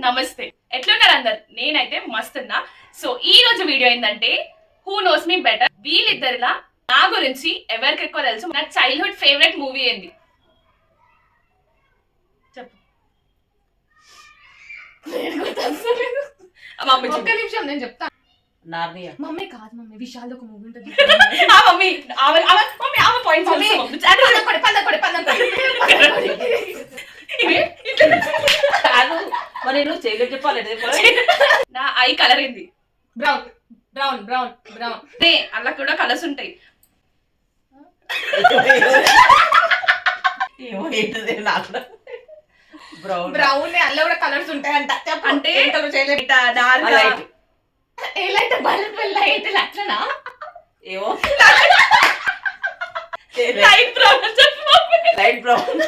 నమస్తే, ఎట్లున్నారు అందరు? నేనైతే మస్తున్నా. సో ఈ రోజు వీడియో ఏంటంటే హూ నోస్ మీ బెటర్. వీళ్ళిద్దరిలా నా గురించి ఎవరికి ఎక్కువ తెలుసు? నా చైల్డ్హుడ్ ఫేవరెట్ మూవీ ఏంది చెప్పు. ఒక్క నిమిషం నేను చెప్తాను. నార్నియా మమ్మీ కాదు మమ్మీ, విశాల్ ఒక మూవీ ఉంటుంది. కాదు మరి నువ్వు చేయలేదు చెప్పాలి. నా ఐ కలర్ ఏంది? Brown brown brown brown. అలా కూడా కలర్స్ ఉంటాయి. ఏమో ఏంటది నాకు బ్రౌన్ బ్రౌన్ అలా కూడా కలర్స్ ఉంటాయంట. అంటే కలర్ చేయలేదు. లైట్ ఏ లైట్? బల్బ్ లైట్ అట్లనా? ఏమో లైట్ బ్రౌన్. Light brown